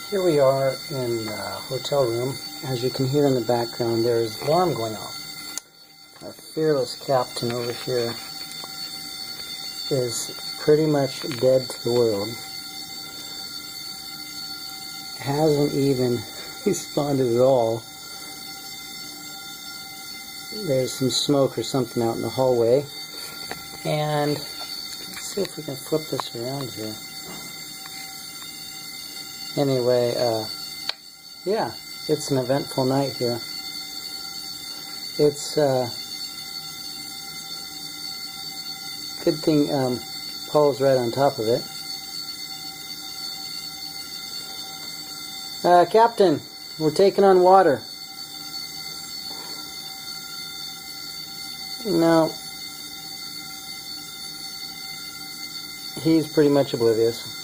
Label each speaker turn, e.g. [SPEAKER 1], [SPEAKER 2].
[SPEAKER 1] Here we are in the hotel room. As you can hear in the background, there's an alarm going off. Our fearless captain over here is pretty much dead to the world. Hasn't even responded at all. There's some smoke or something out in the hallway. And let's see if we can flip this around here. Anyway, yeah, it's an eventful night here. It's good thing Paul's right on top of it. Captain, we're taking on water. No, he's pretty much oblivious.